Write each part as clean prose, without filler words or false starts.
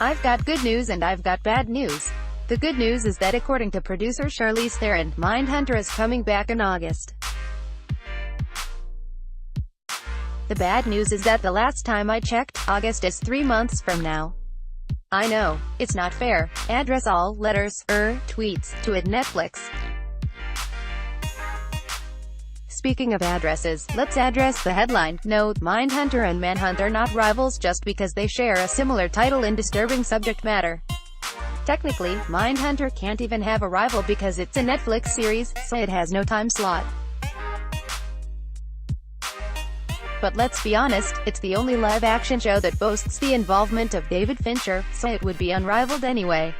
I've got good news and I've got bad news. The good news is that according to producer Charlize Thero, Mindhunter is coming back in August. The bad news is that the last time I checked, August is 3 months from now. I know, it's not fair. Address all letters, tweets, to Netflix. Speaking of addresses, let's address the headline. No, Mindhunter and Manhunt are not rivals just because they share a similar title and disturbing subject matter. Technically, Mindhunter can't even have a rival because it's a Netflix series, so it has no time slot. But let's be honest, it's the only live-action show that boasts the involvement of David Fincher, so it would be unrivaled anyway.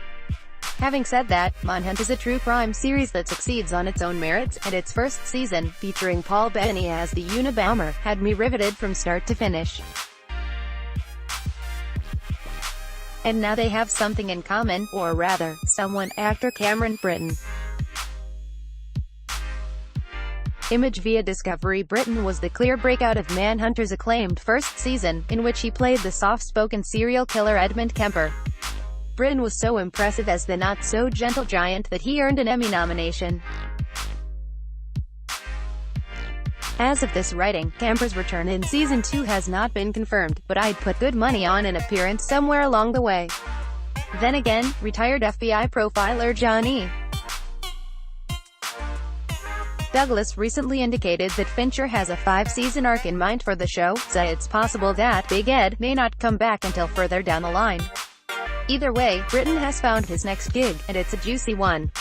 Having said that, Mindhunter is a true crime series that succeeds on its own merits, and its first season, featuring Paul Bettany as the Unabomber, had me riveted from start to finish. And now they have something in common, or rather, someone, actor Cameron Britton. Image via Discovery. Britton was the clear breakout of Manhunter's acclaimed first season, in which he played the soft-spoken serial killer Edmund Kemper. Britton was so impressive as the not-so-gentle giant that he earned an Emmy nomination. As of this writing, Kemper's return in Season 2 has not been confirmed, but I'd put good money on an appearance somewhere along the way. Then again, retired FBI profiler Johnny Douglas recently indicated that Fincher has a 5-season arc in mind for the show, so it's possible that Big Ed may not come back until further down the line. Either way, Britton has found his next gig, and it's a juicy one.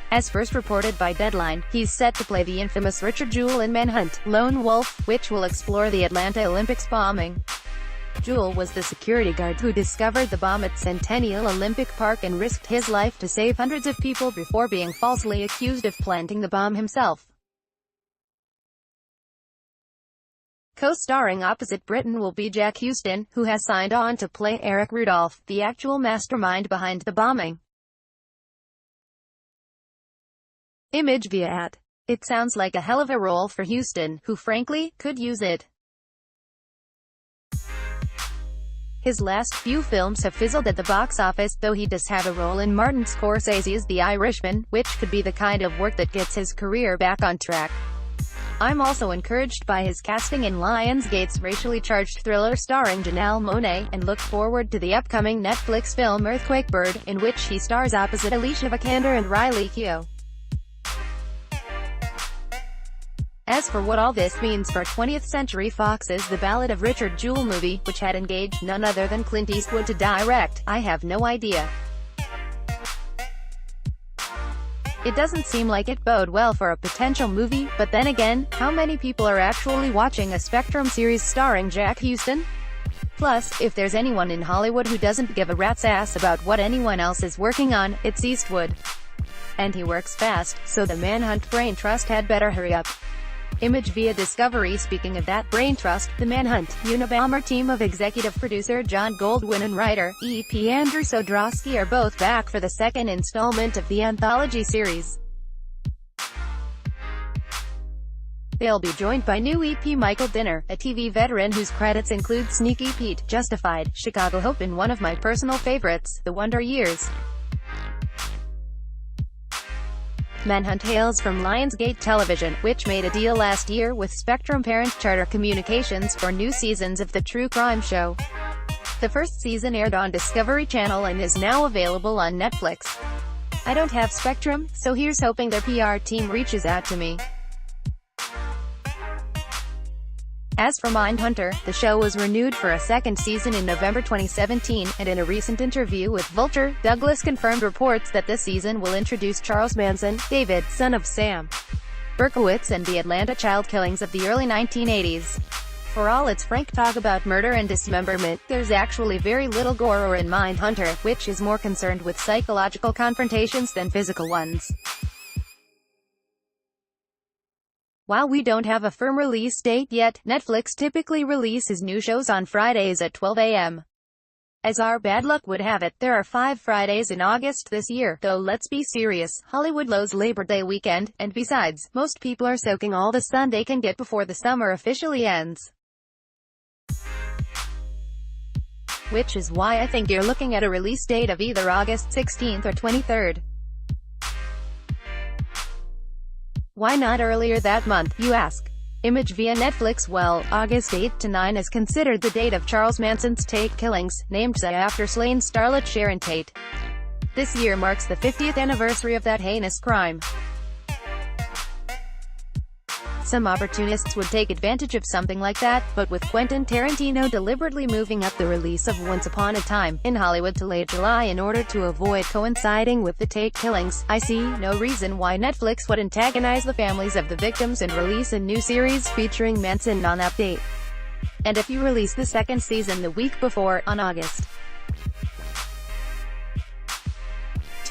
As first reported by Deadline, he's set to play the infamous Richard Jewell in Manhunt, Lone Wolf, which will explore the Atlanta Olympics bombing. Jewell was the security guard who discovered the bomb at Centennial Olympic Park and risked his life to save hundreds of people before being falsely accused of planting the bomb himself. Co-starring opposite Britton will be Jack Huston, who has signed on to play Eric Rudolph, the actual mastermind behind the bombing. Image via It sounds like a hell of a role for Huston, who frankly, could use it. His last few films have fizzled at the box office, though he does have a role in Martin Scorsese's The Irishman, which could be the kind of work that gets his career back on track. I'm also encouraged by his casting in Lionsgate's racially charged thriller starring Janelle Monáe, and look forward to the upcoming Netflix film Earthquake Bird, in which he stars opposite Alicia Vikander and Riley Keough. As for what all this means for 20th Century Fox's The Ballad of Richard Jewell movie, which had engaged none other than Clint Eastwood to direct, I have no idea. It doesn't seem like it bode well for a potential movie, but then again, how many people are actually watching a Spectrum series starring Jack Huston? Plus, if there's anyone in Hollywood who doesn't give a rat's ass about what anyone else is working on, it's Eastwood. And he works fast, so the Manhunt Brain Trust had better hurry up. Image via Discovery. Speaking of that brain trust, the Manhunt, Unabomber team of executive producer John Goldwyn and writer, EP Andrew Sodrowski are both back for the second installment of the anthology series. They'll be joined by new EP Michael Dinner, a TV veteran whose credits include Sneaky Pete, Justified, Chicago Hope and one of my personal favorites, The Wonder Years. Manhunt hails from Lionsgate Television, which made a deal last year with Spectrum parent Charter Communications for new seasons of the true crime show. The first season aired on Discovery Channel and is now available on Netflix. I don't have Spectrum, so here's hoping their PR team reaches out to me. As for Mindhunter, the show was renewed for a second season in November 2017, and in a recent interview with Vulture, Douglas confirmed reports that this season will introduce Charles Manson, David, son of Sam Berkowitz, and the Atlanta child killings of the early 1980s. For all its frank talk about murder and dismemberment, there's actually very little gore in Mindhunter, which is more concerned with psychological confrontations than physical ones. While we don't have a firm release date yet, Netflix typically releases new shows on Fridays at 12 a.m. As our bad luck would have it, there are 5 Fridays in August this year, though let's be serious, Hollywood loves Labor Day weekend, and besides, most people are soaking all the sun they can get before the summer officially ends. which is why I think you're looking at a release date of either August 16th or 23rd. Why not earlier that month, you ask? Image via Netflix. Well, August 8 to 9 is considered the date of Charles Manson's Tate killings, named so after slain starlet Sharon Tate. This year marks the 50th anniversary of that heinous crime. Some opportunists would take advantage of something like that, but with Quentin Tarantino deliberately moving up the release of Once Upon a Time in Hollywood to late July in order to avoid coinciding with the Tate killings, I see no reason why Netflix would antagonize the families of the victims and release a new series featuring Manson on that date. And if you release the second season the week before, on August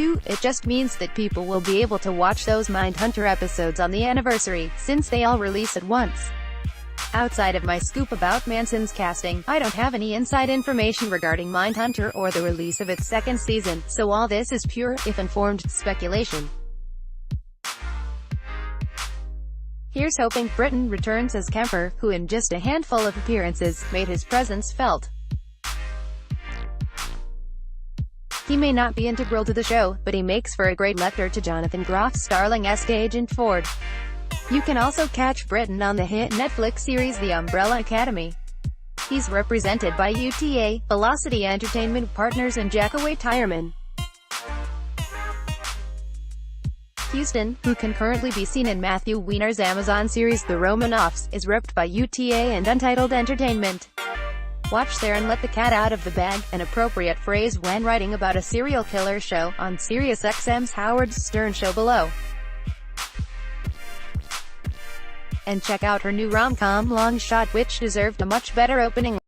2, it just means that people will be able to watch those Mindhunter episodes on the anniversary, since they all release at once. Outside of my scoop about Manson's casting, I don't have any inside information regarding Mindhunter or the release of its second season, so all this is pure, if informed, speculation. Here's hoping Britton returns as Kemper, who in just a handful of appearances, made his presence felt. He may not be integral to the show, but he makes for a great Lecter to Jonathan Groff's Starling-esque Agent Ford. You can also catch Britton on the hit Netflix series The Umbrella Academy. He's represented by UTA, Velocity Entertainment Partners and Jackaway Tyreman. Houston, who can currently be seen in Matthew Weiner's Amazon series The Romanoffs, is repped by UTA and Untitled Entertainment. Watch there and let the cat out of the bag, an appropriate phrase when writing about a serial killer show, on SiriusXM's Howard Stern show below. And check out her new rom-com Long Shot, which deserved a much better opening.